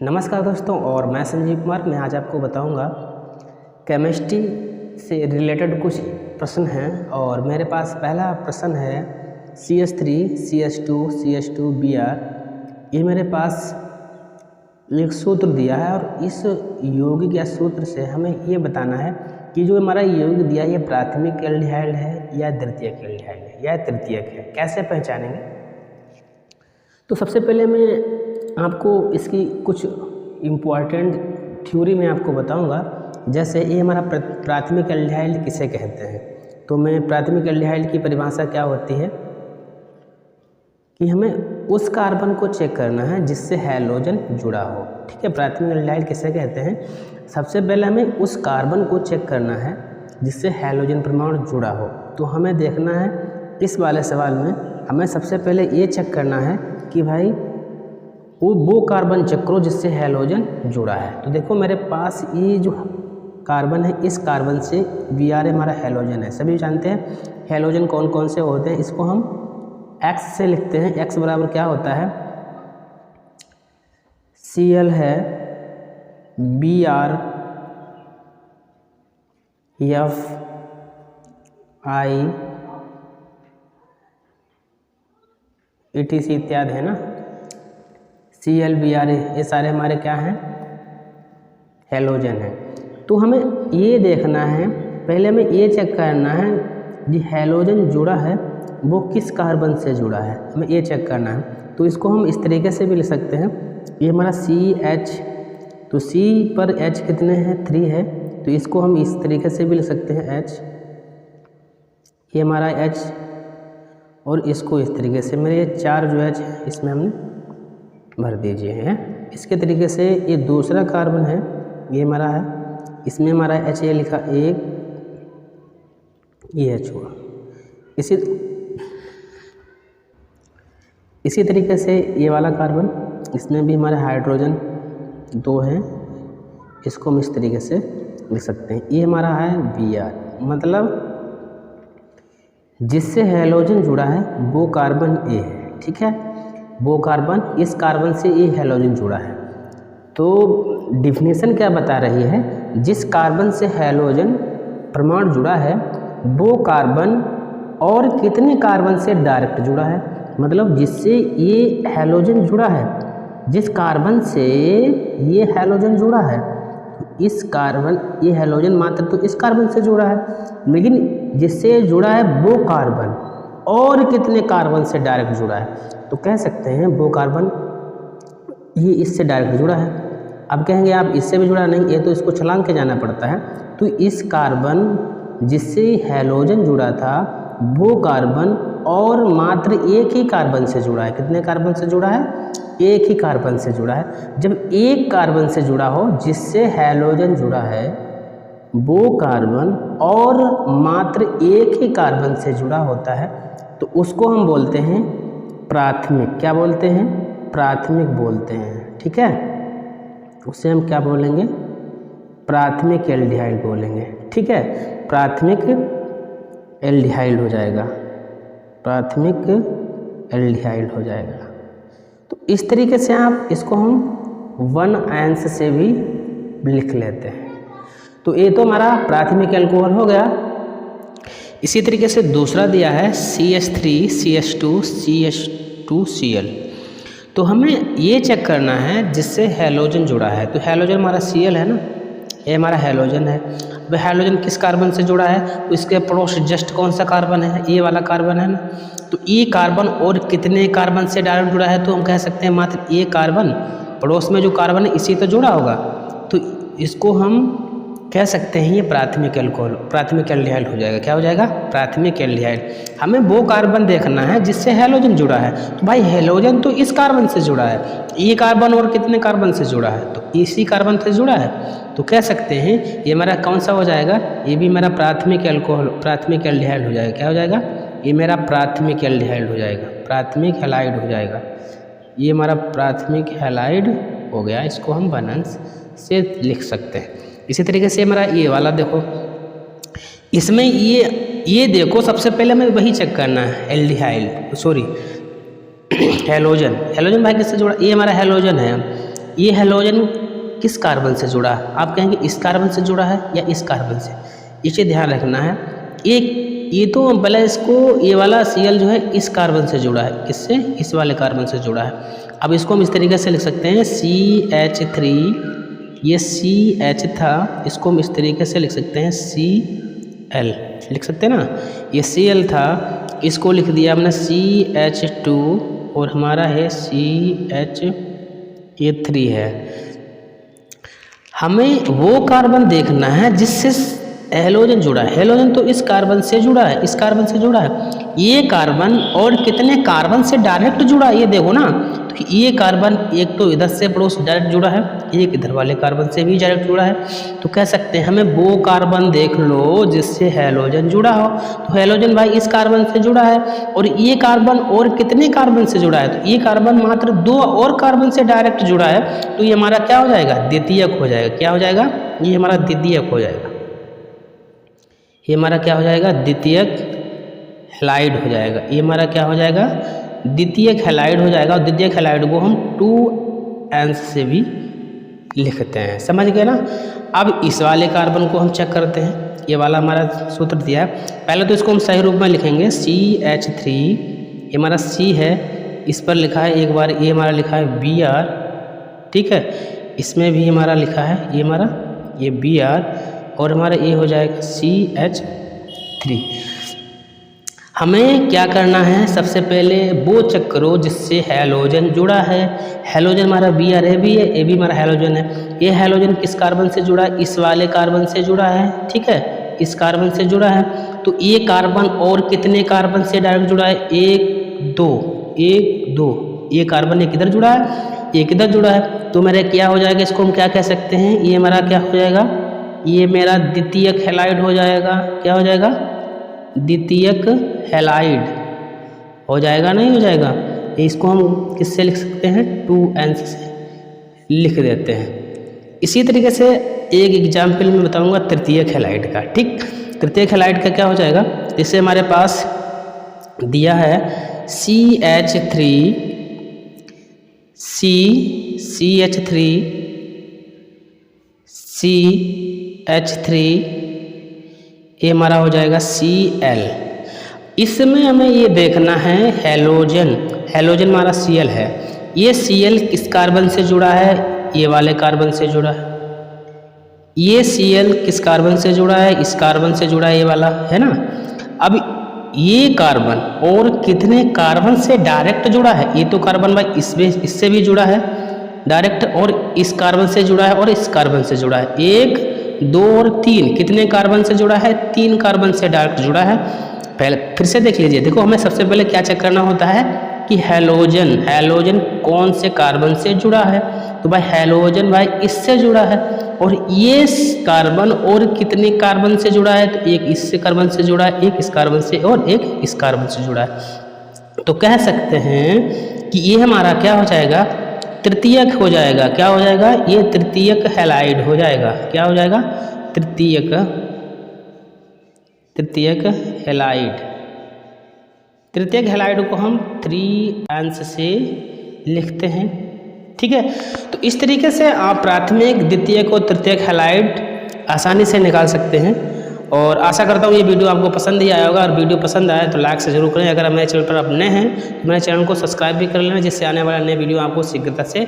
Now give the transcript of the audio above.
नमस्कार दोस्तों, और मैं संजीव कुमार। मैं आज आपको बताऊंगा केमिस्ट्री से रिलेटेड कुछ प्रश्न हैं। और मेरे पास पहला प्रश्न है CH3 CH2 CH2 Br। ये मेरे पास एक सूत्र दिया है और इस यौगिक या सूत्र से हमें ये बताना है कि जो हमारा यौगिक दिया है ये प्राथमिक एल्डिहाइड है या द्वितीयक एल्डिहाइड है या तृतीयक है। कैसे पहचानेंगे? तो सबसे पहले मैं आपको इसकी कुछ इम्पॉर्टेंट थ्योरी में आपको बताऊंगा। जैसे ये हमारा प्राथमिक एल्डिहाइड किसे कहते हैं, तो मैं प्राथमिक एल्डिहाइड की परिभाषा क्या होती है कि हमें उस कार्बन को चेक करना है जिससे हैलोजन जुड़ा हो। ठीक है, प्राथमिक एल्डिहाइड किसे कहते हैं? सबसे पहले हमें उस कार्बन को चेक करना है जिससे हैलोजन परमाणु जुड़ा हो। तो हमें देखना है इस वाले सवाल में हमें सबसे पहले ये चेक करना है कि भाई वो कार्बन चेक करो जिससे हैलोजन जुड़ा है। तो देखो मेरे पास ये जो कार्बन है, इस कार्बन से Br हमारा हैलोजन है। सभी जानते हैं हैलोजन कौन कौन से होते हैं। इसको हम X से लिखते हैं। X बराबर क्या होता है? Cl है Br F I ETC इत्यादि है ना। Cl Br ये सारे हमारे क्या हैं? हैलोजन है। तो हमें ये देखना है, पहले हमें ये चेक करना है कि हैलोजन जुड़ा है वो किस कार्बन से जुड़ा है, हमें ये चेक करना है। तो इसको हम इस तरीके से भी लिख सकते हैं, ये हमारा CH, तो C पर H कितने हैं? 3 है। तो इसको हम इस तरीके से भी लिख सकते हैं H, ये हमारा H, और इसको इस तरीके से मेरे 4 जो H है इसमें हमने भर दीजिए हैं। इसके तरीके से ये दूसरा कार्बन है, ये हमारा है, इसमें हमारा H ये लिखा 1, ये H हुआ। इसी तरीके से ये वाला कार्बन, इसमें भी हमारे हाइड्रोजन 2 हैं, इसको हम इस तरीके से लिख सकते हैं। ये हमारा है Br, मतलब जिससे हैलोजन जुड़ा है वो कार्बन A है। ठीक है, वो कार्बन, इस कार्बन से ये हैलोजन जुड़ा है। तो डिफिनेशन क्या बता रही है? जिस कार्बन से हैलोजन परमाणु जुड़ा है वो कार्बन और कितने कार्बन से डायरेक्ट जुड़ा है, मतलब जिससे ये हैलोजन जुड़ा है, जिस कार्बन से ये हैलोजन जुड़ा है, इस कार्बन, ये हैलोजन मात्र तो इस कार्बन से जुड़ा है, लेकिन जिससे जुड़ा है वो कार्बन और कितने कार्बन से डायरेक्ट जुड़ा है। तो कह सकते हैं वो कार्बन ये इससे डायरेक्ट जुड़ा है। अब कहेंगे आप इससे भी जुड़ा नहीं, ये तो इसको छलांग के जाना पड़ता है। तो इस कार्बन जिससे हैलोजन जुड़ा था वो कार्बन और मात्र एक ही कार्बन से जुड़ा है। कितने कार्बन से जुड़ा है? एक ही कार्बन से जुड़ा है। जब एक कार्बन से जुड़ा हो जिससे हैलोजन जुड़ा है वो कार्बन और मात्र एक ही कार्बन से जुड़ा होता है, तो उसको हम बोलते हैं प्राथमिक। क्या बोलते हैं? प्राथमिक बोलते हैं। ठीक है, उसे हम क्या बोलेंगे? प्राथमिक एल्डिहाइड बोलेंगे। ठीक है, प्राथमिक एल्डिहाइड हो जाएगा, प्राथमिक एल्डिहाइड हो जाएगा। तो इस तरीके से आप इसको हम 1 अंश से भी लिख लेते हैं। तो ये तो हमारा प्राथमिक एल्कोहल हो गया। इसी तरीके से दूसरा दिया है CH3 CH2 CH2Cl। तो हमें ये चेक करना है जिससे हैलोजन जुड़ा है। तो हैलोजन हमारा Cl है ना, ये हमारा हैलोजन है। वह हैलोजन किस कार्बन से जुड़ा है? तो इसके पड़ोस जस्ट कौन सा कार्बन है? ये वाला कार्बन है ना। तो ये कार्बन और कितने कार्बन से डायरेक्ट जुड़ा है? तो हम कह सकते हैं मात्र ये कार्बन, पड़ोस में जो कार्बन है इसी तो जुड़ा होगा। तो इसको हम कह सकते हैं ये प्राथमिक एल्कोहल, प्राथमिक एल्डिहाइड हो जाएगा। क्या हो जाएगा? प्राथमिक एल्डिहाइड। हमें वो कार्बन देखना है जिससे हैलोजन जुड़ा है। तो भाई हैलोजन तो इस कार्बन से जुड़ा है, ये कार्बन और कितने कार्बन से जुड़ा है? तो इसी कार्बन से जुड़ा है। तो कह सकते हैं ये मेरा कौन सा हो जाएगा? ये भी मेरा प्राथमिक एल्कोहल, प्राथमिक एल्डिहाइड हो जाएगा। क्या हो जाएगा? ये मेरा प्राथमिक एल्डिहाइड हो जाएगा, प्राथमिक हैलाइड हो जाएगा। ये हमारा प्राथमिक हैलाइड हो गया। इसको हम 1 अंश से लिख सकते हैं। इसी तरीके से हमारा ये वाला देखो, इसमें ये देखो सबसे पहले हमें वही चेक करना है, एल्डिहाइड, सॉरी हैलोजन। हैलोजन भाई किससे जुड़ा? ये हमारा हैलोजन है। ये हैलोजन किस कार्बन से जुड़ा है? आप कहेंगे इस कार्बन से जुड़ा है या इस कार्बन से, इसे ध्यान रखना है। ये तो पहले इसको, ये वाला Cl जो है इस कार्बन से जुड़ा है, किससे? इस वाले कार्बन से जुड़ा है। अब इसको हम इस तरीके से लिख सकते हैं CH3, ये CH था, इसको हम इस तरीके से लिख सकते हैं Cl, लिख सकते हैं ना। ये Cl था, इसको लिख दिया हमने CH2 और हमारा है CH3 है। हमें वो कार्बन देखना है जिससे हैलोजन जुड़ा है। हैलोजन तो इस कार्बन से जुड़ा है, इस कार्बन से जुड़ा है। ये कार्बन और कितने कार्बन से डायरेक्ट जुड़ा है ये देखो ना। तो ये कार्बन एक तो इधर से पड़ोस डायरेक्ट जुड़ा है, एक इधर वाले कार्बन से भी डायरेक्ट जुड़ा है। तो कह सकते हैं हमें वो कार्बन देख लो जिससे हैलोजन जुड़ा हो। तो हैलोजन भाई इस कार्बन से जुड़ा है, और ये कार्बन और कितने कार्बन से जुड़ा है? तो ये कार्बन मात्र 2 और कार्बन से डायरेक्ट जुड़ा है। तो ये हमारा क्या हो जाएगा? द्वितीयक हो जाएगा। क्या हो जाएगा? ये हमारा द्वितीयक हो जाएगा। ये हमारा क्या हो जाएगा? द्वितीयक हैलाइड हो जाएगा। ये हमारा क्या हो जाएगा? द्वितीयक हैलाइड हो जाएगा। और द्वितीयक हैलाइड को हम 2N से भी लिखते हैं, समझ गए ना। अब इस वाले कार्बन को हम चेक करते हैं। ये वाला हमारा सूत्र दिया है, पहले तो इसको हम सही रूप में लिखेंगे CH3, ये हमारा C है, इस पर लिखा है एक बार, ये हमारा लिखा है Br, ठीक है। इसमें भी हमारा लिखा है ये हमारा ये Br, और हमारा ये हो जाएगा CH3। हमें क्या करना है? सबसे पहले वो चेक करो जिससे हैलोजन जुड़ा है। हैलोजन हमारा Br है, भी है, ये भी हमारा हैलोजन है। ये हैलोजन किस कार्बन से जुड़ा है? इस वाले कार्बन से जुड़ा है, ठीक है, इस कार्बन से जुड़ा है। तो ये कार्बन और कितने कार्बन से डायरेक्ट जुड़ा है? 1 2, ये कार्बन एक इधर जुड़ा है, एक इधर जुड़ा है। तो मेरा क्या हो जाएगा? इसको हम क्या कह सकते हैं? ये हमारा क्या हो जाएगा? ये मेरा द्वितीयक हैलाइड हो जाएगा। क्या हो जाएगा? द्वितीयक हैलाइड हो जाएगा, नहीं हो जाएगा? इसको हम किससे लिख सकते हैं? 2N से लिख देते हैं। इसी तरीके से एक एग्जाम्पल में बताऊंगा तृतीयक हैलाइड का, ठीक। तृतीयक हैलाइड का क्या हो जाएगा? जैसे हमारे पास दिया है CH3, CH3, ये हमारा हो जाएगा Cl। इसमें हमें ये देखना है हैलोजन हमारा Cl है। ये Cl किस कार्बन से जुड़ा है? ये वाले कार्बन से जुड़ा है। ये Cl किस कार्बन से जुड़ा है? इस कार्बन से जुड़ा है, ये वाला है ना। अब ये कार्बन और कितने कार्बन से डायरेक्ट जुड़ा है? ये तो कार्बन भाई इससे भी जुड़ा है डायरेक्ट, और इस कार्बन से जुड़ा है, और इस कार्बन से जुड़ा है। 1 2 और 3 कितने कार्बन से जुड़ा है? 3 कार्बन से डायरेक्ट जुड़ा है। पहले फिर से देख लीजिए, देखो हमें सबसे पहले क्या चेक करना होता है कि हैलोजन कौन से कार्बन से जुड़ा है। तो भाई हैलोजन भाई इससे जुड़ा है, और ये कार्बन और कितने कार्बन से जुड़ा है? तो एक इससे कार्बन से जुड़ा है, एक इस कार्बन से, और एक इस कार्बन से जुड़ा है। तो कह सकते हैं कि ये हमारा क्या हो जाएगा? तृतीयक हो जाएगा। क्या हो जाएगा? ये तृतीयक हैलाइड हो जाएगा। क्या हो जाएगा? तृतीयक हैलाइड। तृतीयक हैलाइड को हम 3N से लिखते हैं, ठीक है। तो इस तरीके से आप प्राथमिक, द्वितीयक और तृतीयक हैलाइड आसानी से निकाल सकते हैं। और आशा करता हूँ ये वीडियो आपको पसंद ही आया होगा, और वीडियो पसंद आए तो लाइक से जरूर करें। अगर आप मेरे चैनल पर आप नए हैं तो मेरे चैनल को सब्सक्राइब भी कर लेना, जिससे आने वाला नए वीडियो आपको शीघ्रता से